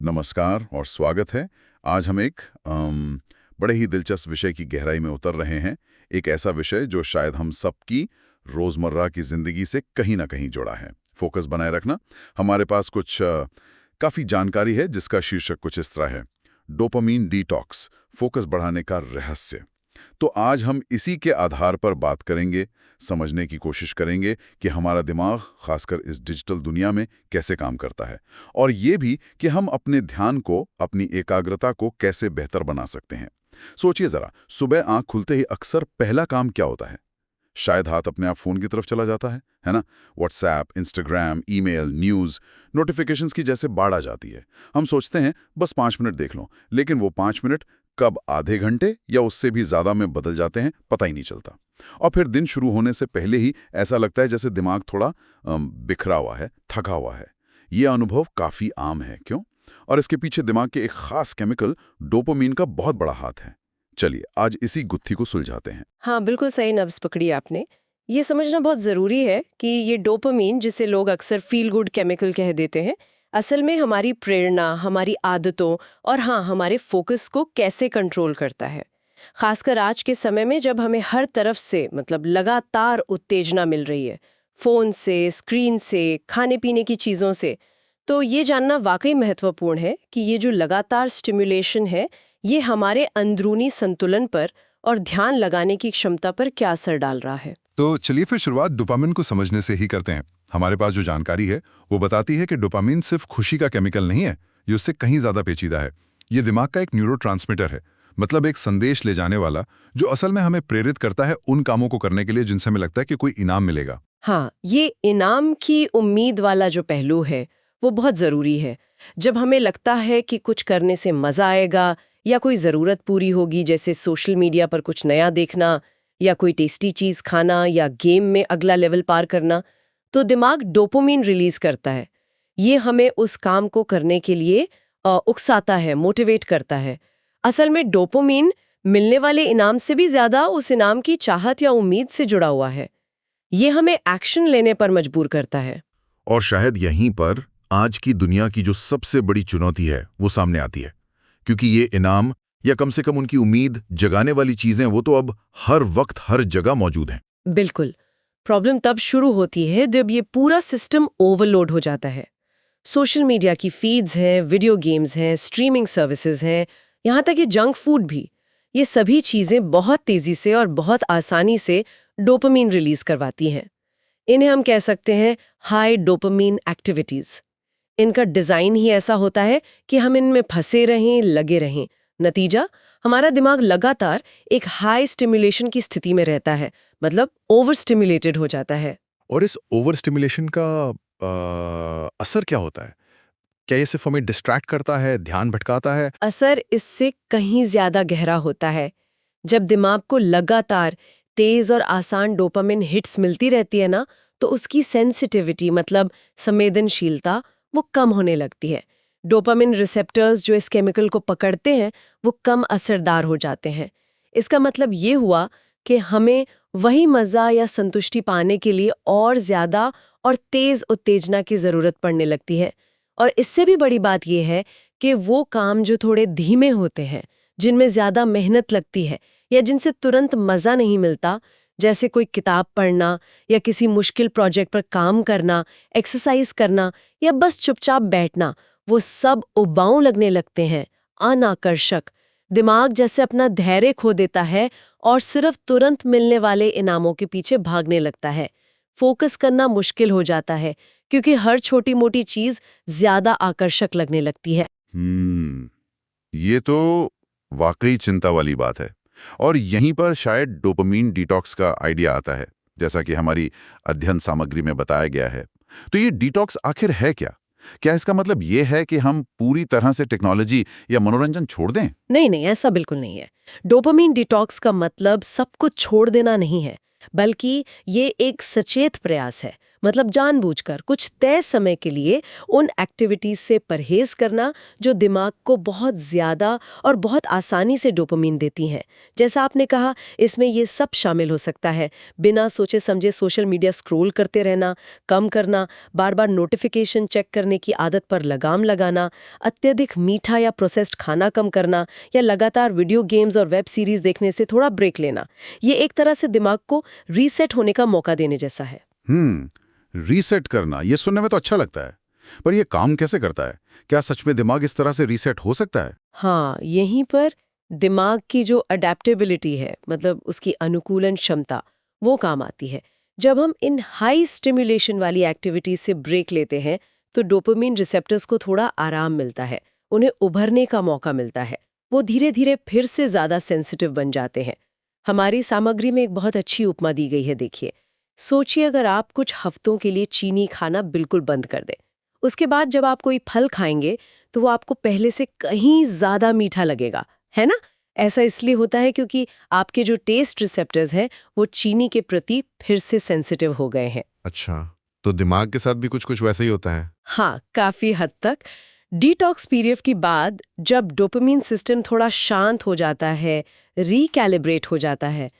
नमस्कार और स्वागत है। आज हम एक बड़े ही दिलचस्प विषय की गहराई में उतर रहे हैं। एक ऐसा विषय जो शायद हम सबकी रोज़मर्रा की ज़िंदगी से कहीं ना कहीं जुड़ा है। फोकस बनाए रखना। हमारे पास कुछ काफ़ी जानकारी है जिसका शीर्षक कुछ इस तरह है, डोपामीन डिटॉक्स, फोकस बढ़ाने का रहस्य। तो आज हम इसी के आधार पर बात करेंगे, समझने की कोशिश करेंगे कि हमारा दिमाग खासकर इस डिजिटल दुनिया में कैसे काम करता है, और ये भी कि हम अपने ध्यान को, अपनी एकाग्रता को कैसे बेहतर बना सकते हैं। सोचिए ज़रा, सुबह आंख खुलते ही अक्सर पहला काम क्या होता है? शायद हाथ अपने आप फ़ोन की तरफ चला जाता है ना? WhatsApp, Instagram, email, news, notifications की जैसे बाढ़ आ जाती है। हम सोचते हैं बस 5 मिनट देख लो, लेकिन वो 5 मिनट कब आधे घंटे या उससे भी ज़्यादा में बदल जाते हैं, पता ही नहीं चलता। और फिर दिन शुरू होने से पहले ही ऐसा लगता है जैसे दिमाग थोड़ा बिखरा हुआ है, थका हुआ है। ये अनुभव काफ़ी आम है, क्यों? और इसके पीछे दिमाग के एक खास केमिकल डोपामीन का बहुत बड़ा हाथ है। चलिए आज इसी गुत्थी को सुलझाते हैं। हाँ, बिल्कुल सही नब्ज़ पकड़ी आपने। ये समझना बहुत ज़रूरी है कि ये डोपामाइन, जिसे लोग अक्सर फ़ील गुड केमिकल कह देते हैं, असल में हमारी प्रेरणा, हमारी आदतों और हाँ, हमारे फ़ोकस को कैसे कंट्रोल करता है। ख़ासकर आज के समय में जब हमें हर तरफ से मतलब लगातार उत्तेजना मिल रही है, फ़ोन से, स्क्रीन से, खाने-पीने की चीज़ों से, तो ये जानना वाक़ई महत्वपूर्ण है कि ये जो लगातार स्टिम्युलेशन है, ये हमारे अंदरूनी संतुलन पर और ध्यान लगाने की क्षमता पर क्या असर डाल रहा है। तो चलिए फिर शुरुआत डोपामिन को समझने से ही करते हैं। हमारे पास जो जानकारी है वो बताती है कि डोपामिन सिर्फ खुशी का केमिकल नहीं है, ये उससे कहीं ज्यादा पेचीदा है। ये दिमाग का एक न्यूरोट्रांसमीटर है, मतलब एक संदेश ले जाने वाला, जो असल में हमें प्रेरित करता है उन कामों को करने के लिए जिनसे हमें लगता है कि कोई इनाम मिलेगा। हाँ, ये इनाम की उम्मीद वाला जो पहलू है, वो बहुत ज़रूरी है। जब हमें लगता है कि कुछ करने से मज़ा आएगा या कोई ज़रूरत पूरी होगी, जैसे सोशल मीडिया पर कुछ नया देखना या कोई टेस्टी चीज़ खाना या गेम में अगला लेवल पार करना, तो दिमाग डोपामाइन रिलीज़ करता है। ये हमें उस काम को करने के लिए उकसाता है, मोटिवेट करता है। असल में डोपामाइन मिलने वाले इनाम से भी ज़्यादा उस इनाम की चाहत या उम्मीद से जुड़ा हुआ है। ये हमें एक्शन लेने पर मजबूर करता है। और शायद यहीं पर आज की दुनिया की जो सबसे बड़ी चुनौती है वो सामने आती है, क्योंकि ये इनाम या कम से कम उनकी उम्मीद जगाने वाली चीजें वो तो अब हर वक्त हर जगह मौजूद हैं। बिल्कुल। प्रॉब्लम तब शुरू होती है जब ये पूरा सिस्टम ओवरलोड हो जाता है। सोशल मीडिया की फीड्स हैं, वीडियो गेम्स हैं, स्ट्रीमिंग सर्विसेज हैं, यहाँ तक कि जंक फूड भी। ये सभी चीज़ें बहुत तेज़ी से और बहुत आसानी से डोपामीन रिलीज करवाती हैं। इन्हें हम कह सकते हैं हाई डोपामीन एक्टिविटीज़। इनका डिज़ाइन ही ऐसा होता है कि हम इनमें फंसे रहें, लगे रहें। नतीजा, हमारा दिमाग लगातार एक हाई स्टिमुलेशन की स्थिति में रहता है, मतलब ओवर स्टिमुलेटेड हो जाता है। और इस ओवर स्टिमुलेशन का असर क्या होता है? क्या ये सिर्फ हमें डिस्ट्रैक्ट करता है, ध्यान भटकाता है? असर इससे कहीं ज्यादा गहरा होता है। जब दिमाग को लगातार तेज और आसान डोपामिन हिट्स मिलती रहती है ना, तो उसकी सेंसिटिविटी मतलब संवेदनशीलता वो कम होने लगती है। डोपामिन रिसेप्टर्स जो इस केमिकल को पकड़ते हैं, वो कम असरदार हो जाते हैं। इसका मतलब ये हुआ कि हमें वही मजा या संतुष्टि पाने के लिए और ज्यादा और तेज उत्तेजना की जरूरत पड़ने लगती है। और इससे भी बड़ी बात यह है कि वो काम जो थोड़े धीमे होते हैं, जिनमें ज्यादा मेहनत लगती है या जिनसे तुरंत मजा नहीं मिलता, जैसे कोई किताब पढ़ना या किसी मुश्किल प्रोजेक्ट पर काम करना, एक्सरसाइज करना या बस चुपचाप बैठना, वो सब उबाऊ लगने लगते हैं, अनाकर्षक। दिमाग जैसे अपना धैर्य खो देता है और सिर्फ तुरंत मिलने वाले इनामों के पीछे भागने लगता है। फोकस करना मुश्किल हो जाता है क्योंकि हर छोटी मोटी चीज ज्यादा आकर्षक लगने लगती है। ये तो वाकई चिंता वाली बात है। और यहीं पर शायद डोपामीन डिटॉक्स का आइडिया आता है, जैसा कि हमारी अध्ययन सामग्री में बताया गया है। तो ये डिटॉक्स आखिर है क्या? क्या इसका मतलब ये है कि हम पूरी तरह से टेक्नोलॉजी या मनोरंजन छोड़ दें? नहीं नहीं, ऐसा बिल्कुल नहीं है। डोपामीन डिटॉक्स का मतलब सब कुछ छोड़ देना नहीं है, बल्कि ये एक सचेत प्रयास है। मतलब जानबूझकर कुछ तय समय के लिए उन एक्टिविटीज से परहेज करना जो दिमाग को बहुत ज्यादा और बहुत आसानी से डोपामिन देती हैं। जैसा आपने कहा, इसमें ये सब शामिल हो सकता है। बिना सोचे समझे सोशल मीडिया स्क्रॉल करते रहना कम करना, बार बार नोटिफिकेशन चेक करने की आदत पर लगाम लगाना, अत्यधिक मीठा या प्रोसेस्ड खाना कम करना, या लगातार वीडियो गेम्स और वेब सीरीज देखने से थोड़ा ब्रेक लेना। ये एक तरह से दिमाग को रीसेट होने का मौका देने जैसा है। रीसेट करना, ये सुनने में तो अच्छा लगता है, पर ये काम कैसे करता है? क्या सच में दिमाग इस तरह से रीसेट हो सकता है? हाँ, यहीं पर दिमाग की जो अडेप्टेबिलिटी है, मतलब उसकी अनुकूलन क्षमता, वो काम आती है। जब हम इन हाई स्टिमुलेशन वाली एक्टिविटीज से ब्रेक लेते हैं तो डोपामिन रिसेप्टर्स को थोड़ा आराम मिलता है, उन्हें उभरने का मौका मिलता है। वो धीरे धीरे फिर से ज्यादा सेंसिटिव बन जाते हैं। हमारी सामग्री में एक बहुत अच्छी उपमा दी गई है, देखिए। सोचिए अगर आप कुछ हफ्तों के लिए चीनी खाना बिल्कुल बंद कर दें, उसके बाद जब आप कोई फल खाएंगे तो वो आपको पहले से कहीं ज्यादा मीठा लगेगा, है ना? ऐसा इसलिए होता है क्योंकि आपके जो टेस्ट रिसेप्टर्स हैं वो चीनी के प्रति फिर से सेंसिटिव हो गए हैं। अच्छा, तो दिमाग के साथ भी कुछ कुछ वैसा ही होता है? हाँ, काफी हद तक। डिटॉक्स पीरियड के बाद जब डोपामिन सिस्टम थोड़ा शांत हो जाता है, रिकैलिब्रेट हो जाता है,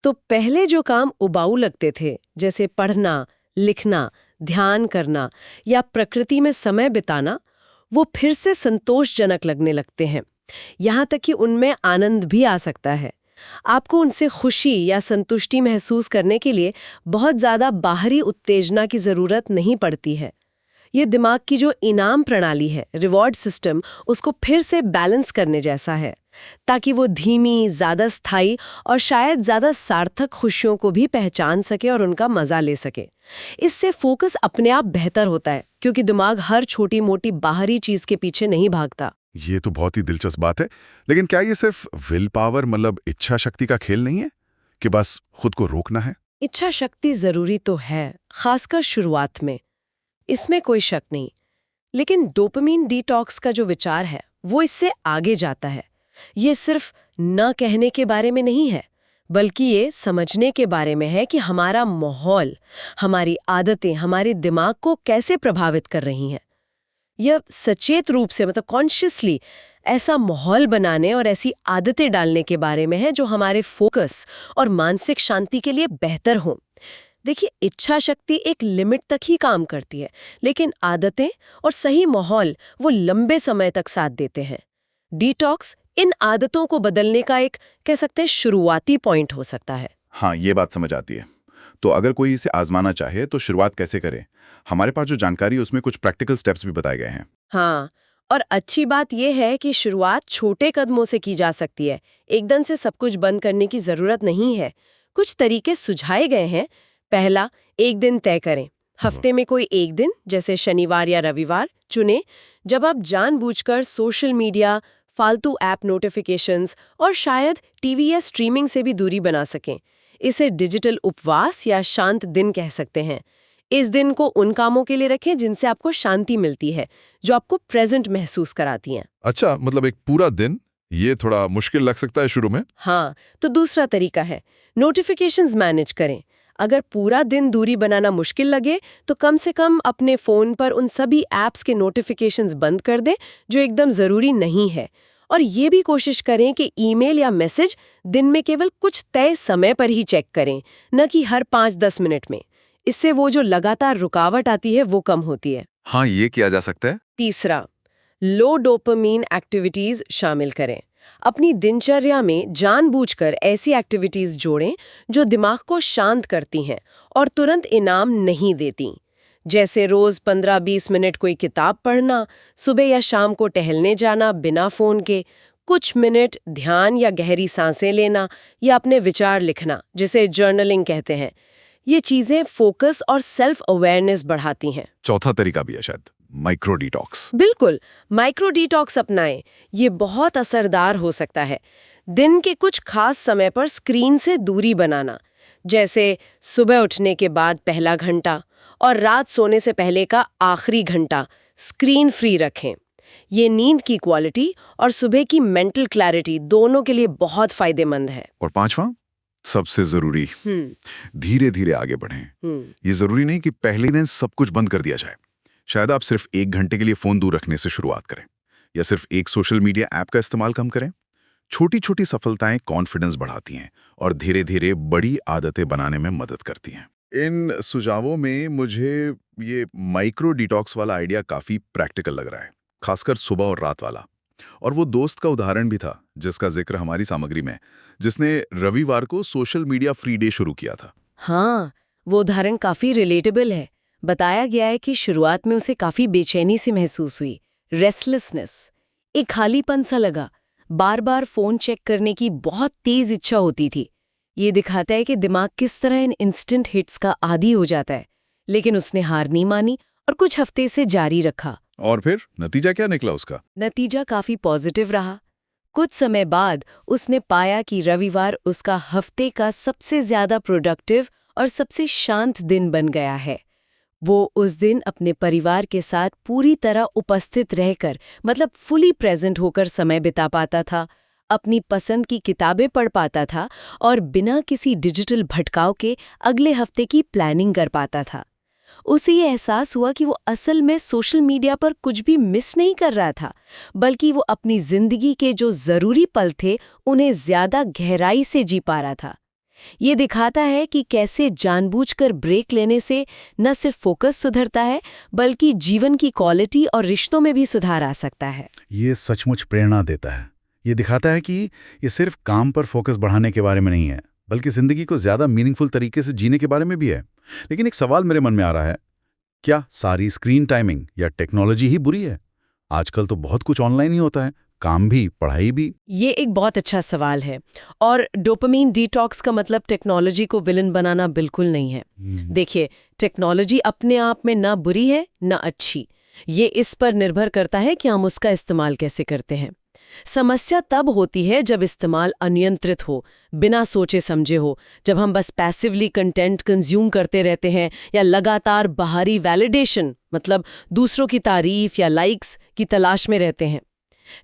तो पहले जो काम उबाऊ लगते थे, जैसे पढ़ना, लिखना, ध्यान करना या प्रकृति में समय बिताना, वो फिर से संतोषजनक लगने लगते हैं। यहाँ तक कि उनमें आनंद भी आ सकता है। आपको उनसे खुशी या संतुष्टि महसूस करने के लिए बहुत ज़्यादा बाहरी उत्तेजना की ज़रूरत नहीं पड़ती है। ये दिमाग की जो इनाम प्रणाली है, रिवॉर्ड सिस्टम, उसको फिर से बैलेंस करने जैसा है, ताकि वो धीमी, ज़्यादा स्थायी और शायद ज़्यादा सार्थक खुशियों को भी पहचान सके और उनका मज़ा ले सके। इससे फोकस अपने आप बेहतर होता है, क्योंकि दिमाग हर छोटी मोटी बाहरी चीज़ के पीछे नहीं भागता। ये तो बहुत ही दिलचस्प बात है, लेकिन क्या ये सिर्फ विल पावर, मतलब इच्छा शक्ति का खेल नहीं है कि बस खुद को रोकना है? इच्छा शक्ति ज़रूरी तो है, खासकर शुरुआत में, इसमें कोई शक नहीं। लेकिन डोपामिन डिटॉक्स का जो विचार है वो इससे आगे जाता है। ये सिर्फ न कहने के बारे में नहीं है, बल्कि ये समझने के बारे में है कि हमारा माहौल, हमारी आदतें हमारे दिमाग को कैसे प्रभावित कर रही हैं। यह सचेत रूप से, मतलब कॉन्शियसली, ऐसा माहौल बनाने और ऐसी आदतें डालने के बारे में है जो हमारे फोकस और मानसिक शांति के लिए बेहतर हों। देखिए, इच्छा शक्ति एक लिमिट तक ही काम करती है, लेकिन आदतें और सही माहौल वो लंबे समय तक साथ देते हैं। डिटॉक्स इन आदतों को बदलने का एक, कह सकते हैं, शुरुआती पॉइंट हो सकता है। हाँ, ये बात समझ आती है। तो अगर कोई इसे आजमाना चाहे तो शुरुआत कैसे करे? हमारे पास जो जानकारी है उसमें कुछ प्रैक्टिकल स्टेप्स भी बताए गए हैं। हाँ, और अच्छी बात यह है कि शुरुआत छोटे कदमों से की जा सकती है। एकदम से सब कुछ बंद करने की जरूरत नहीं है। कुछ तरीके सुझाए गए हैं। पहला, एक दिन तय करें। हफ्ते में कोई एक दिन, जैसे शनिवार या रविवार, चुनें जब आप जानबूझकर सोशल मीडिया, फालतू ऐप नोटिफिकेशंस और शायद टीवी या स्ट्रीमिंग से भी दूरी बना सकें। इसे डिजिटल उपवास या शांत दिन कह सकते हैं। इस दिन को उन कामों के लिए रखें जिनसे आपको शांति मिलती है, जो आपको प्रेजेंट महसूस कराती हैं। अच्छा, मतलब एक पूरा दिन, ये थोड़ा मुश्किल लग सकता है शुरू में। हाँ, तो दूसरा तरीका है नोटिफिकेशंस मैनेज करें। अगर पूरा दिन दूरी बनाना मुश्किल लगे तो कम से कम अपने फोन पर उन सभी ऐप्स के नोटिफिकेशंस बंद कर दें जो एकदम जरूरी नहीं है। और ये भी कोशिश करें कि ईमेल या मैसेज दिन में केवल कुछ तय समय पर ही चेक करें, न कि हर 5-10 मिनट में। इससे वो जो लगातार रुकावट आती है वो कम होती है। हाँ, ये किया जा सकता है। तीसरा, लो डोपामिन एक्टिविटीज शामिल करें। अपनी दिनचर्या में जानबूझकर ऐसी एक्टिविटीज जोड़ें जो दिमाग को शांत करती हैं और तुरंत इनाम नहीं देती। जैसे रोज 15-20 मिनट कोई किताब पढ़ना, सुबह या शाम को टहलने जाना बिना फोन के, कुछ मिनट ध्यान या गहरी सांसें लेना, या अपने विचार लिखना, जिसे जर्नलिंग कहते हैं। ये चीजें फोकस और सेल्फ अवेयरनेस बढ़ाती हैं। चौथा तरीका भी है शायद, माइक्रो डिटॉक्स। बिल्कुल, माइक्रो डिटॉक्स अपनाएं। ये बहुत असरदार हो सकता है। दिन के कुछ खास समय पर स्क्रीन से दूरी बनाना, जैसे सुबह उठने के बाद पहला घंटा और रात सोने से पहले का आखिरी घंटा स्क्रीन फ्री रखें। ये नींद की क्वालिटी और सुबह की मेंटल क्लैरिटी दोनों के लिए बहुत फायदेमंद है। और पांचवा, सबसे जरूरी, धीरे धीरे आगे बढ़ें। ये जरूरी नहीं कि पहले दिन सब कुछ बंद कर दिया जाए। शायद आप सिर्फ 1 घंटे के लिए फोन दूर रखने से शुरुआत करें, या सिर्फ एक सोशल मीडिया ऐप का इस्तेमाल कम करें। छोटी छोटी सफलताएं कॉन्फिडेंस बढ़ाती हैं और धीरे धीरे बड़ी आदतें बनाने में मदद करती हैं। इन सुझावों में मुझे ये माइक्रो डिटॉक्स वाला आइडिया काफी प्रैक्टिकल लग रहा है, खासकर सुबह और रात वाला। और वो दोस्त का उदाहरण भी था जिसका जिक्र हमारी सामग्री में, जिसने रविवार को सोशल मीडिया फ्री डे शुरू किया था। हाँ, वो उदाहरण काफी रिलेटेबल है। बताया गया है कि शुरुआत में उसे काफी बेचैनी सी महसूस हुई, रेस्टलेसनेस, एक खालीपन सा लगा, बार बार फोन चेक करने की बहुत तेज इच्छा होती थी। ये दिखाता है कि दिमाग किस तरह इन इंस्टेंट हिट्स का आदी हो जाता है। लेकिन उसने हार नहीं मानी और कुछ हफ्ते से जारी रखा। और फिर नतीजा क्या निकला उसका? नतीजा काफी पॉजिटिव रहा। कुछ समय बाद उसने पाया कि रविवार उसका हफ्ते का सबसे ज्यादा प्रोडक्टिव और सबसे शांत दिन बन गया है। वो उस दिन अपने परिवार के साथ पूरी तरह उपस्थित रहकर, मतलब फुली प्रेजेंट होकर समय बिता पाता था, अपनी पसंद की किताबें पढ़ पाता था और बिना किसी डिजिटल भटकाव के अगले हफ्ते की प्लानिंग कर पाता था। उसे ये एहसास हुआ कि वो असल में सोशल मीडिया पर कुछ भी मिस नहीं कर रहा था, बल्कि वो अपनी जिंदगी के जो जरूरी पल थे उन्हें ज्यादा गहराई से जी पा रहा था। ये दिखाता है कि कैसे जानबूझकर ब्रेक लेने से न सिर्फ फोकस सुधरता है, बल्कि जीवन की क्वालिटी और रिश्तों में भी सुधार आ सकता है। ये सचमुच प्रेरणा देता है। ये दिखाता है कि ये सिर्फ काम पर फोकस बढ़ाने के बारे में नहीं है, बल्कि जिंदगी को ज्यादा मीनिंगफुल तरीके से जीने के बारे में भी है। लेकिन एक सवाल मेरे मन में आ रहा है, क्या सारी स्क्रीन टाइमिंग या टेक्नोलॉजी ही बुरी है? आजकल तो बहुत कुछ ऑनलाइन ही होता है, काम भी, पढ़ाई भी। ये एक बहुत अच्छा सवाल है, और डोपामीन डिटॉक्स का मतलब टेक्नोलॉजी को विलन बनाना बिल्कुल नहीं है। देखिए, टेक्नोलॉजी अपने आप में ना बुरी है ना अच्छी। ये इस पर निर्भर करता है कि हम उसका इस्तेमाल कैसे करते हैं। समस्या तब होती है जब इस्तेमाल अनियंत्रित हो, बिना सोचे समझे हो, जब हम बस पैसिवली कंटेंट कंज्यूम करते रहते हैं या लगातार बाहरी वैलिडेशन, मतलब दूसरों की तारीफ या लाइक्स की तलाश में रहते हैं।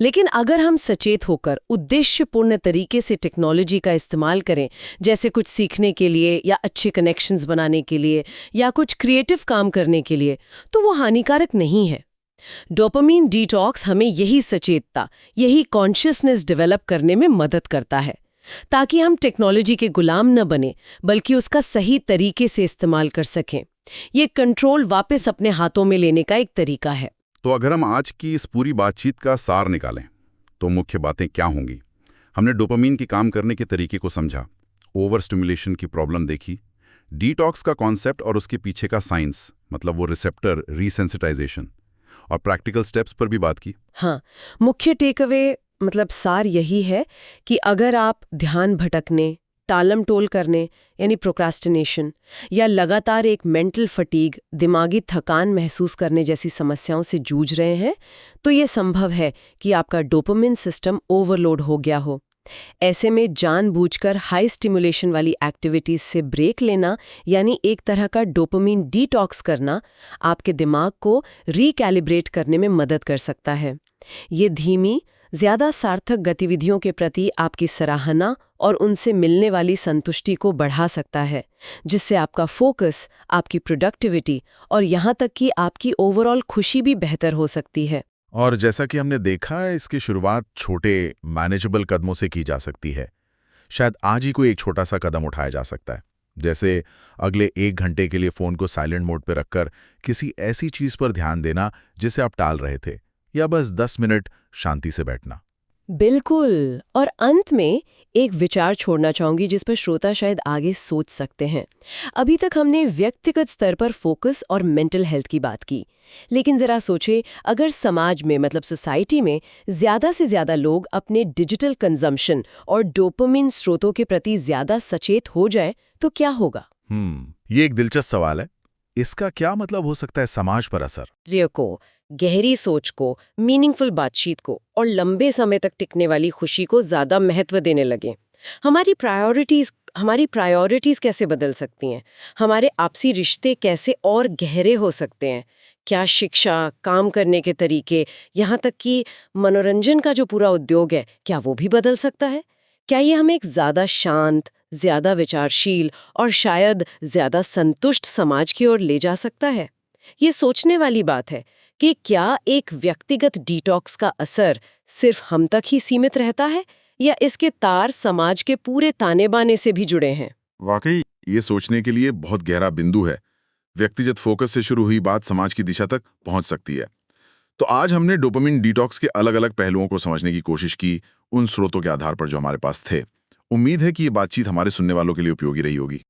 लेकिन अगर हम सचेत होकर उद्देश्यपूर्ण तरीके से टेक्नोलॉजी का इस्तेमाल करें, जैसे कुछ सीखने के लिए या अच्छे कनेक्शंस बनाने के लिए या कुछ क्रिएटिव काम करने के लिए, तो वो हानिकारक नहीं है। डोपामीन डिटॉक्स हमें यही सचेतता, यही कॉन्शियसनेस डेवलप करने में मदद करता है, ताकि हम टेक्नोलॉजी के गुलाम न बने, बल्कि उसका सही तरीके से इस्तेमाल कर सकें। ये कंट्रोल वापस अपने हाथों में लेने का एक तरीका है। तो अगर हम आज की इस पूरी बातचीत का सार निकालें, तो मुख्य बातें क्या होंगी? हमने डोपामीन की काम करने के तरीके को समझा, ओवर स्टिमुलेशन की प्रॉब्लम देखी, डिटॉक्स का कॉन्सेप्ट और उसके पीछे का साइंस, मतलब वो रिसेप्टर रीसेंसिटाइजेशन, और प्रैक्टिकल स्टेप्स पर भी बात की। हाँ, मुख्य टेकअवे, मतलब सार यही है कि अगर आप ध्यान भटकने, टालम टोल करने यानी प्रोक्रास्टिनेशन, या लगातार एक मेंटल फटीग, दिमागी थकान महसूस करने जैसी समस्याओं से जूझ रहे हैं, तो ये संभव है कि आपका डोपामिन सिस्टम ओवरलोड हो गया हो। ऐसे में जानबूझकर हाई स्टिमुलेशन वाली एक्टिविटीज से ब्रेक लेना, यानी एक तरह का डोपामिन डिटॉक्स करना, आपके दिमाग को रिकैलिब्रेट करने में मदद कर सकता है। ये धीमी, ज्यादा सार्थक गतिविधियों के प्रति आपकी सराहना और उनसे मिलने वाली संतुष्टि को बढ़ा सकता है, जिससे आपका फोकस, आपकी प्रोडक्टिविटी और यहाँ तक कि आपकी ओवरऑल खुशी भी बेहतर हो सकती है। और जैसा कि हमने देखा है, इसकी शुरुआत छोटे मैनेजेबल कदमों से की जा सकती है। शायद आज ही कोई एक छोटा सा कदम उठाया जा सकता है, जैसे अगले 1 घंटे के लिए फ़ोन को साइलेंट मोड पर रखकर किसी ऐसी चीज़ पर ध्यान देना जिसे आप टाल रहे थे, या बस 10 मिनट शांति से बैठना। बिल्कुल। और अंत में एक विचार छोड़ना चाहूंगी जिस पर श्रोता शायद आगे सोच सकते हैं। अभी तक हमने व्यक्तिगत स्तर पर फोकस और मेंटल हेल्थ की बात की, लेकिन जरा सोचे, अगर समाज में, मतलब सोसाइटी में, ज्यादा से ज्यादा लोग अपने डिजिटल कंजम्पशन और डोपामिन स्रोतों के प्रति ज्यादा सचेत हो जाएं, तो क्या होगा? ये एक दिलचस्प सवाल है। इसका क्या मतलब हो सकता है समाज पर असर? रियो को, गहरी सोच को, मीनिंगफुल बातचीत को और लंबे समय तक टिकने वाली खुशी को ज्यादा महत्व देने लगे। हमारी प्रायोरिटीज कैसे बदल सकती हैं? हमारे आपसी रिश्ते कैसे और गहरे हो सकते हैं? क्या शिक्षा, काम करने के तरीके, यहाँ तक कि मनोरंजन का जो पूरा उद्योग है, क्या वो भी बदल सकता है? क्या ये हमें एक ज्यादा शांत, ज्यादा विचारशील और शायद ज्यादा संतुष्ट समाज की ओर ले जा सकता है। ये सोचने वाली बात है कि क्या एक व्यक्तिगत डिटॉक्स का असर सिर्फ हम तक ही सीमित रहता है या इसके तार समाज के पूरे ताने-बाने से भी जुड़े हैं। वाकई ये सोचने के लिए बहुत गहरा बिंदु है। व्यक्तिगत फोकस से शुरू हुई बात समाज की दिशा तक पहुंच सकती है। तो आज हमने डोपामिन डिटॉक्स के अलग-अलग पहलुओं को समझने की कोशिश की, उन स्रोतों के आधार पर जो हमारे पास थे। उम्मीद है कि ये बातचीत हमारे सुनने वालों के लिए उपयोगी रही होगी।